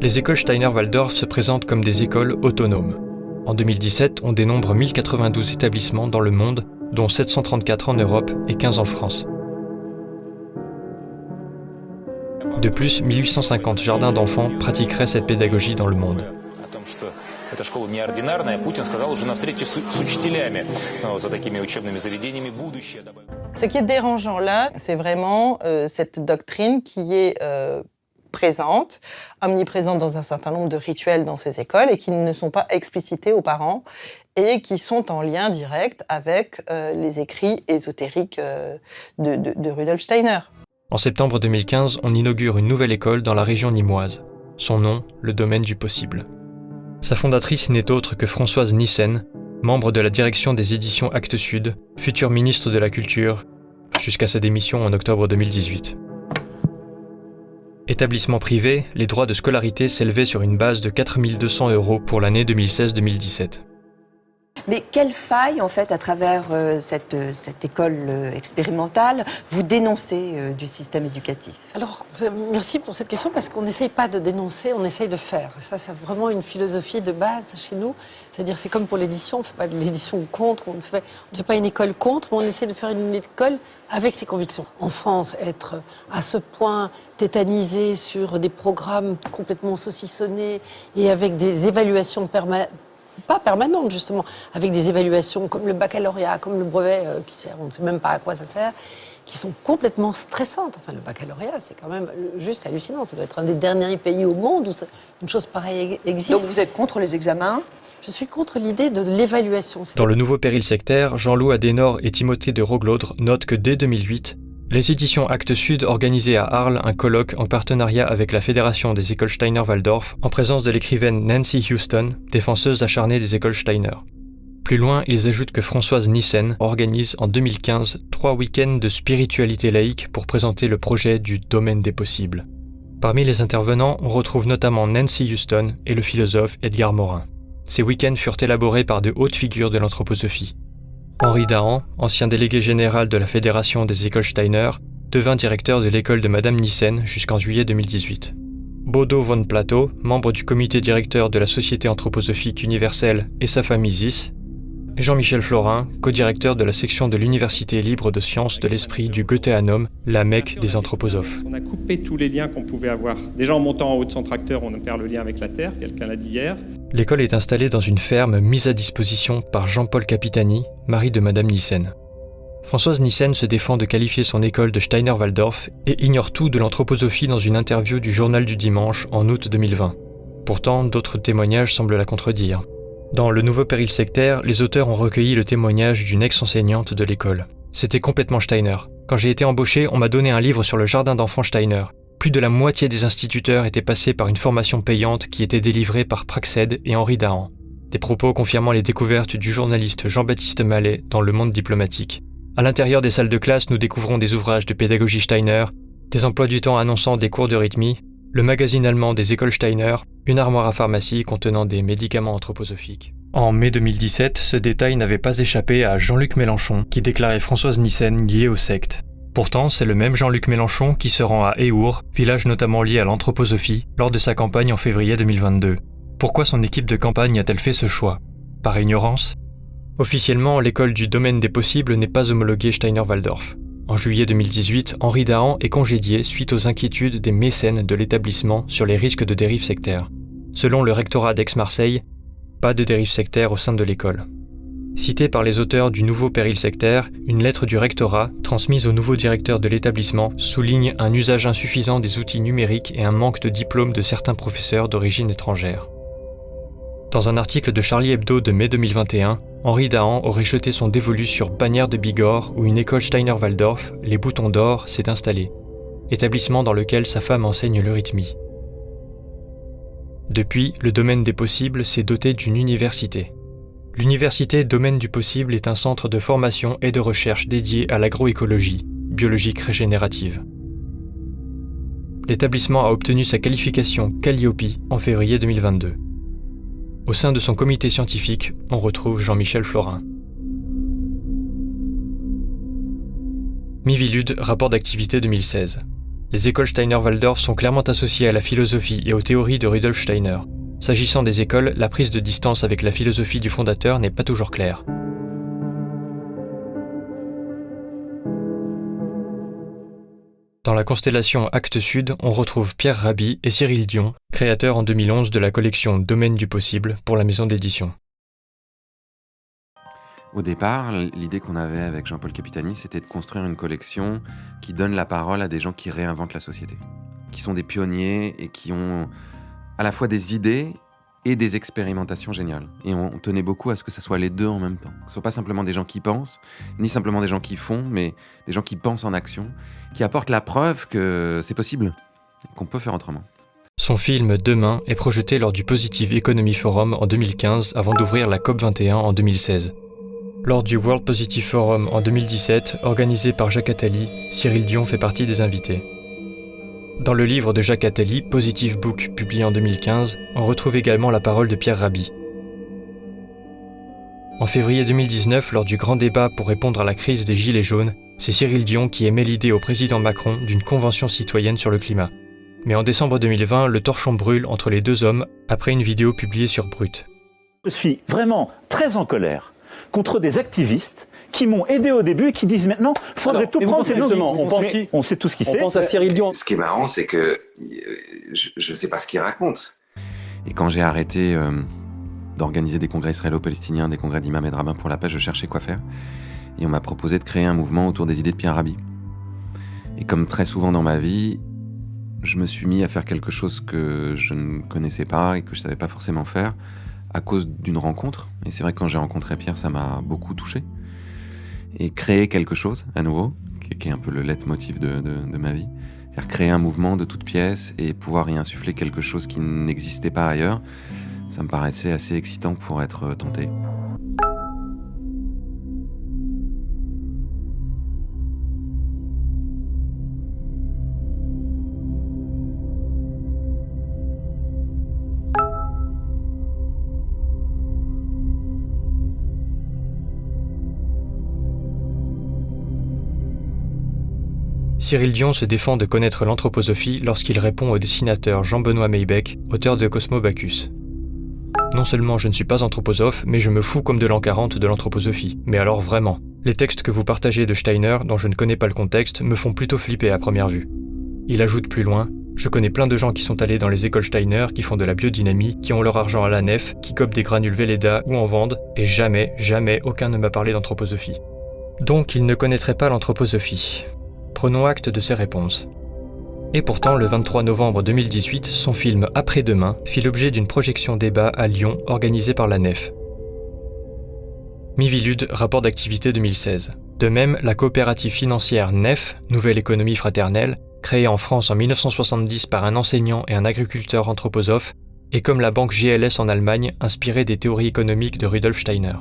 Les écoles Steiner-Waldorf se présentent comme des écoles autonomes. En 2017, on dénombre 1092 établissements dans le monde, dont 734 en Europe et 15 en France. De plus, 1850 jardins d'enfants pratiqueraient cette pédagogie dans le monde. Ce qui est dérangeant là, c'est vraiment cette doctrine qui est présente, omniprésente dans un certain nombre de rituels dans ces écoles et qui ne sont pas explicités aux parents et qui sont en lien direct avec les écrits ésotériques de Rudolf Steiner. En septembre 2015, on inaugure une nouvelle école dans la région nîmoise. Son nom, le domaine du possible. Sa fondatrice n'est autre que Françoise Nyssen, membre de la direction des éditions Actes Sud, future ministre de la Culture, jusqu'à sa démission en octobre 2018. Établissement privé, les droits de scolarité s'élevaient sur une base de 4 200 € pour l'année 2016-2017. Mais quelle faille, en fait, à travers cette école expérimentale, vous dénoncez du système éducatif? Alors, merci pour cette question, parce qu'on n'essaye pas de dénoncer, on essaye de faire. Ça, c'est vraiment une philosophie de base chez nous. C'est-à-dire, c'est comme pour l'édition, on ne fait pas de l'édition contre, on ne fait pas une école contre, mais on essaie de faire une école avec ses convictions. En France, être à ce point tétanisé sur des programmes complètement saucissonnés et avec des évaluations pas permanentes justement, avec des évaluations comme le baccalauréat, comme le brevet, on ne sait même pas à quoi ça sert, qui sont complètement stressantes. Enfin, le baccalauréat, c'est quand même juste hallucinant. Ça doit être un des derniers pays au monde où une chose pareille existe. Donc vous êtes contre les examens? Je suis contre l'idée de l'évaluation. Dans le nouveau péril sectaire, Jean-Loup Adenor et Timothée de Roglaudre notent que dès 2008, les éditions Actes Sud organisaient à Arles un colloque en partenariat avec la Fédération des écoles Steiner-Waldorf en présence de l'écrivaine Nancy Houston, défenseuse acharnée des écoles Steiner. Plus loin, ils ajoutent que Françoise Nyssen organise en 2015 3 week-ends de spiritualité laïque pour présenter le projet du domaine des possibles. Parmi les intervenants, on retrouve notamment Nancy Houston et le philosophe Edgar Morin. Ces week-ends furent élaborés par de hautes figures de l'anthroposophie. Henri Dahan, ancien délégué général de la Fédération des écoles Steiner, devint directeur de l'école de Madame Nyssen jusqu'en juillet 2018. Bodo von Plato, membre du comité directeur de la Société anthroposophique universelle et sa famille Zis, et Jean-Michel Florin, co-directeur de la section de l'Université libre de sciences de l'esprit du Goetheanum, la Mecque des anthroposophes. On a coupé tous les liens qu'on pouvait avoir. Déjà en montant en haut de son tracteur, on perd le lien avec la terre, quelqu'un l'a dit hier. L'école est installée dans une ferme mise à disposition par Jean-Paul Capitani, mari de Madame Nyssen. Françoise Nyssen se défend de qualifier son école de Steiner-Waldorf et ignore tout de l'anthroposophie dans une interview du Journal du Dimanche en août 2020. Pourtant, d'autres témoignages semblent la contredire. Dans le nouveau péril sectaire, les auteurs ont recueilli le témoignage d'une ex-enseignante de l'école. C'était complètement Steiner. Quand j'ai été embauché, on m'a donné un livre sur le jardin d'enfants Steiner. Plus de la moitié des instituteurs étaient passés par une formation payante qui était délivrée par Praxed et Henri Dahan. Des propos confirmant les découvertes du journaliste Jean-Baptiste Mallet dans Le Monde diplomatique. À l'intérieur des salles de classe, nous découvrons des ouvrages de pédagogie Steiner, des emplois du temps annonçant des cours de rythmie, le magazine allemand des écoles Steiner, une armoire à pharmacie contenant des médicaments anthroposophiques. En mai 2017, ce détail n'avait pas échappé à Jean-Luc Mélenchon, qui déclarait Françoise Nyssen liée aux sectes. Pourtant, c'est le même Jean-Luc Mélenchon qui se rend à Éour, village notamment lié à l'anthroposophie, lors de sa campagne en février 2022. Pourquoi son équipe de campagne a-t-elle fait ce choix? Par ignorance? Officiellement, l'école du domaine des possibles n'est pas homologuée Steiner-Waldorf. En juillet 2018, Henri Dahan est congédié suite aux inquiétudes des mécènes de l'établissement sur les risques de dérive sectaire. Selon le rectorat d'Aix-Marseille, pas de dérive sectaire au sein de l'école. Citée par les auteurs du nouveau péril sectaire, une lettre du rectorat, transmise au nouveau directeur de l'établissement, souligne un usage insuffisant des outils numériques et un manque de diplôme de certains professeurs d'origine étrangère. Dans un article de Charlie Hebdo de mai 2021, Henri Dahan aurait jeté son dévolu sur Bagnères de Bigorre où une école Steiner-Waldorf, les Boutons d'Or, s'est installée, établissement dans lequel sa femme enseigne l'eurythmie. Depuis, le domaine des possibles s'est doté d'une université. L'université Domaine du possible est un centre de formation et de recherche dédié à l'agroécologie, biologique régénérative. L'établissement a obtenu sa qualification Calliope en février 2022. Au sein de son comité scientifique, on retrouve Jean-Michel Florin. Miviludes, rapport d'activité 2016. Les écoles Steiner-Waldorf sont clairement associées à la philosophie et aux théories de Rudolf Steiner. S'agissant des écoles, la prise de distance avec la philosophie du fondateur n'est pas toujours claire. Dans la constellation Actes Sud, on retrouve Pierre Rabhi et Cyril Dion, créateurs en 2011 de la collection Domaine du possible pour la maison d'édition. Au départ, l'idée qu'on avait avec Jean-Paul Capitani, c'était de construire une collection qui donne la parole à des gens qui réinventent la société, qui sont des pionniers et qui ont à la fois des idées et des expérimentations géniales. Et on tenait beaucoup à ce que ça soit les deux en même temps. Que ce ne soit pas simplement des gens qui pensent, ni simplement des gens qui font, mais des gens qui pensent en action, qui apportent la preuve que c'est possible, qu'on peut faire autrement. Son film Demain est projeté lors du Positive Economy Forum en 2015 avant d'ouvrir la COP21 en 2016. Lors du World Positive Forum en 2017, organisé par Jacques Attali, Cyril Dion fait partie des invités. Dans le livre de Jacques Attali, Positive Book, publié en 2015, on retrouve également la parole de Pierre Rabhi. En février 2019, lors du grand débat pour répondre à la crise des Gilets jaunes, c'est Cyril Dion qui émet l'idée au président Macron d'une convention citoyenne sur le climat. Mais en décembre 2020, le torchon brûle entre les deux hommes après une vidéo publiée sur Brut. Je suis vraiment très en colère contre des activistes qui m'ont aidé au début et qui disent maintenant faudrait tout prendre. On sait tout ce qu'il sait. On pense à Cyril Dion. Ce qui est marrant, c'est que je sais pas ce qu'il raconte. Et quand j'ai arrêté d'organiser des congrès israélo-palestiniens, des congrès d'imams et de rabbins pour la paix, je cherchais quoi faire. Et on m'a proposé de créer un mouvement autour des idées de Pierre Rabhi. Et comme très souvent dans ma vie, je me suis mis à faire quelque chose que je ne connaissais pas et que je savais pas forcément faire à cause d'une rencontre. Et c'est vrai que quand j'ai rencontré Pierre, ça m'a beaucoup touché. Et créer quelque chose à nouveau, qui est un peu le leitmotiv de ma vie. C'est-à-dire créer un mouvement de toutes pièces et pouvoir y insuffler quelque chose qui n'existait pas ailleurs, ça me paraissait assez excitant pour être tenté. Cyril Dion se défend de connaître l'anthroposophie lorsqu'il répond au dessinateur Jean-Benoît Maybec, auteur de Cosmo Bacchus. Non seulement je ne suis pas anthroposophe, mais je me fous comme de l'an 40 de l'anthroposophie. Mais alors vraiment, les textes que vous partagez de Steiner, dont je ne connais pas le contexte, me font plutôt flipper à première vue. Il ajoute plus loin, je connais plein de gens qui sont allés dans les écoles Steiner, qui font de la biodynamie, qui ont leur argent à la nef, qui copent des granules Velleda ou en vendent, et jamais aucun ne m'a parlé d'anthroposophie. Donc il ne connaîtrait pas l'anthroposophie. Prenons acte de ces réponses. Et pourtant, le 23 novembre 2018, son film Après-demain fit l'objet d'une projection débat à Lyon organisée par la Nef. Mivilude, rapport d'activité 2016. De même, la coopérative financière Nef, Nouvelle Économie Fraternelle, créée en France en 1970 par un enseignant et un agriculteur anthroposophe, est comme la banque GLS en Allemagne, inspirée des théories économiques de Rudolf Steiner.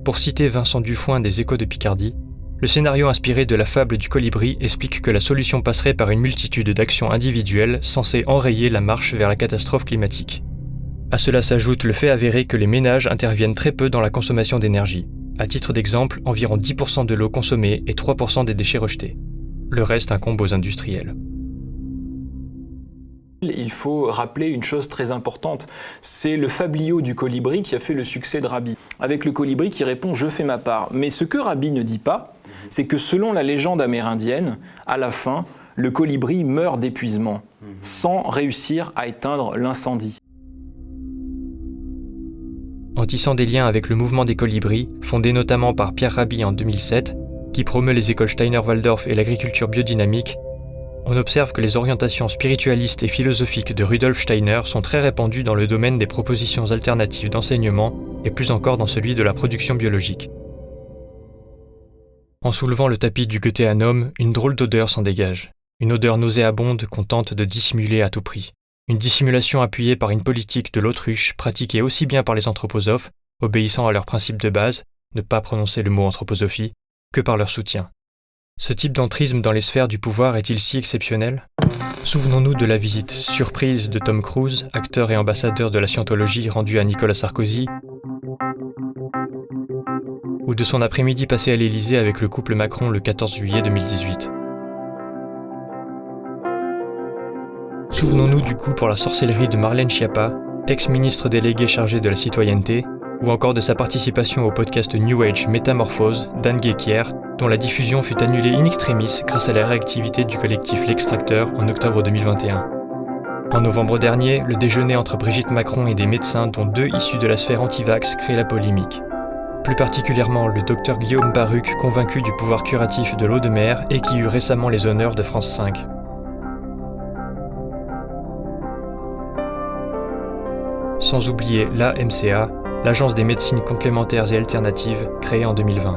Pour citer Vincent Dufoin des Échos de Picardie, le scénario inspiré de la fable du colibri explique que la solution passerait par une multitude d'actions individuelles censées enrayer la marche vers la catastrophe climatique. À cela s'ajoute le fait avéré que les ménages interviennent très peu dans la consommation d'énergie. À titre d'exemple, environ 10% de l'eau consommée et 3% des déchets rejetés. Le reste incombe aux industriels. Il faut rappeler une chose très importante, c'est le fabliau du colibri qui a fait le succès de Rabhi. Avec le colibri qui répond « je fais ma part ». Mais ce que Rabhi ne dit pas, c'est que selon la légende amérindienne, à la fin, le colibri meurt d'épuisement, sans réussir à éteindre l'incendie. En tissant des liens avec le mouvement des colibris, fondé notamment par Pierre Rabhi en 2007, qui promeut les écoles Steiner-Waldorf et l'agriculture biodynamique, on observe que les orientations spiritualistes et philosophiques de Rudolf Steiner sont très répandues dans le domaine des propositions alternatives d'enseignement et plus encore dans celui de la production biologique. En soulevant le tapis du Goetheanum, une drôle d'odeur s'en dégage. Une odeur nauséabonde qu'on tente de dissimuler à tout prix. Une dissimulation appuyée par une politique de l'autruche pratiquée aussi bien par les anthroposophes, obéissant à leurs principes de base, ne pas prononcer le mot anthroposophie, que par leur soutien. Ce type d'entrisme dans les sphères du pouvoir est-il si exceptionnel ? Souvenons-nous de la visite surprise de Tom Cruise, acteur et ambassadeur de la scientologie rendue à Nicolas Sarkozy, ou de son après-midi passé à l'Élysée avec le couple Macron le 14 juillet 2018. Souvenons-nous du coup pour la sorcellerie de Marlène Schiappa, ex-ministre déléguée chargée de la citoyenneté, ou encore de sa participation au podcast New Age Métamorphose d'Anne Guéquier, dont la diffusion fut annulée in extremis grâce à la réactivité du collectif L'Extracteur en octobre 2021. En novembre dernier, le déjeuner entre Brigitte Macron et des médecins, dont 2 issus de la sphère anti-vax, crée la polémique. Plus particulièrement le docteur Guillaume Baruch, convaincu du pouvoir curatif de l'eau de mer et qui eut récemment les honneurs de France 5. Sans oublier l'AMCA, l'Agence des médecines complémentaires et alternatives, créée en 2020.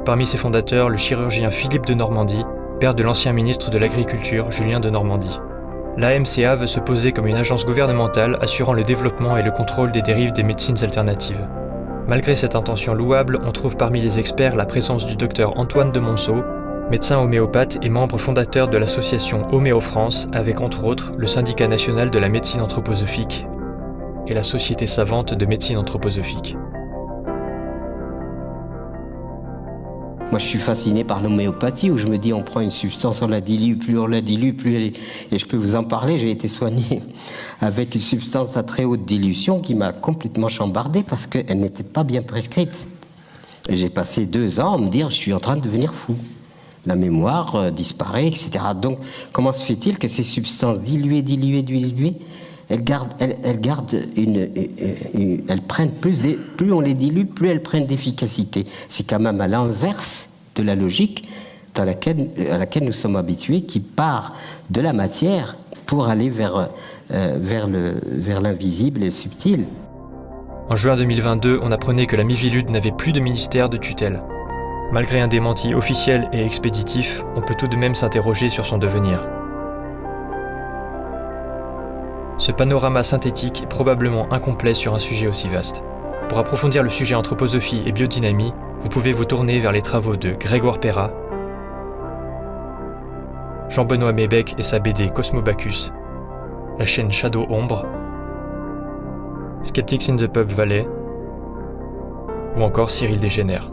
Parmi ses fondateurs, le chirurgien Philippe de Normandie, père de l'ancien ministre de l'Agriculture Julien de Normandie. L'AMCA veut se poser comme une agence gouvernementale assurant le développement et le contrôle des dérives des médecines alternatives. Malgré cette intention louable, on trouve parmi les experts la présence du docteur Antoine de Monceau, médecin homéopathe et membre fondateur de l'association Homéo France, avec entre autres le syndicat national de la médecine anthroposophique et la Société savante de médecine anthroposophique. Moi, je suis fasciné par l'homéopathie, où je me dis, on prend une substance, on la dilue, plus on la dilue, plus elle est... Et je peux vous en parler, j'ai été soigné avec une substance à très haute dilution qui m'a complètement chambardé parce qu'elle n'était pas bien prescrite. Et j'ai passé 2 ans à me dire, je suis en train de devenir fou. La mémoire disparaît, etc. Donc, comment se fait-il que ces substances diluées, elles prennent plus on les dilue, plus elles prennent d'efficacité. C'est quand même à l'inverse de la logique à laquelle nous sommes habitués, qui part de la matière pour aller vers l'invisible et le subtil. En juin 2022, on apprenait que la Miviludes n'avait plus de ministère de tutelle. Malgré un démenti officiel et expéditif, on peut tout de même s'interroger sur son devenir. Ce panorama synthétique est probablement incomplet sur un sujet aussi vaste. Pour approfondir le sujet anthroposophie et biodynamie, vous pouvez vous tourner vers les travaux de Grégoire Perra, Jean-Benoît Mébec et sa BD Cosmobacchus, la chaîne Shadow Ombre, Skeptics in the Pub Valley, ou encore Cyril Desgénères.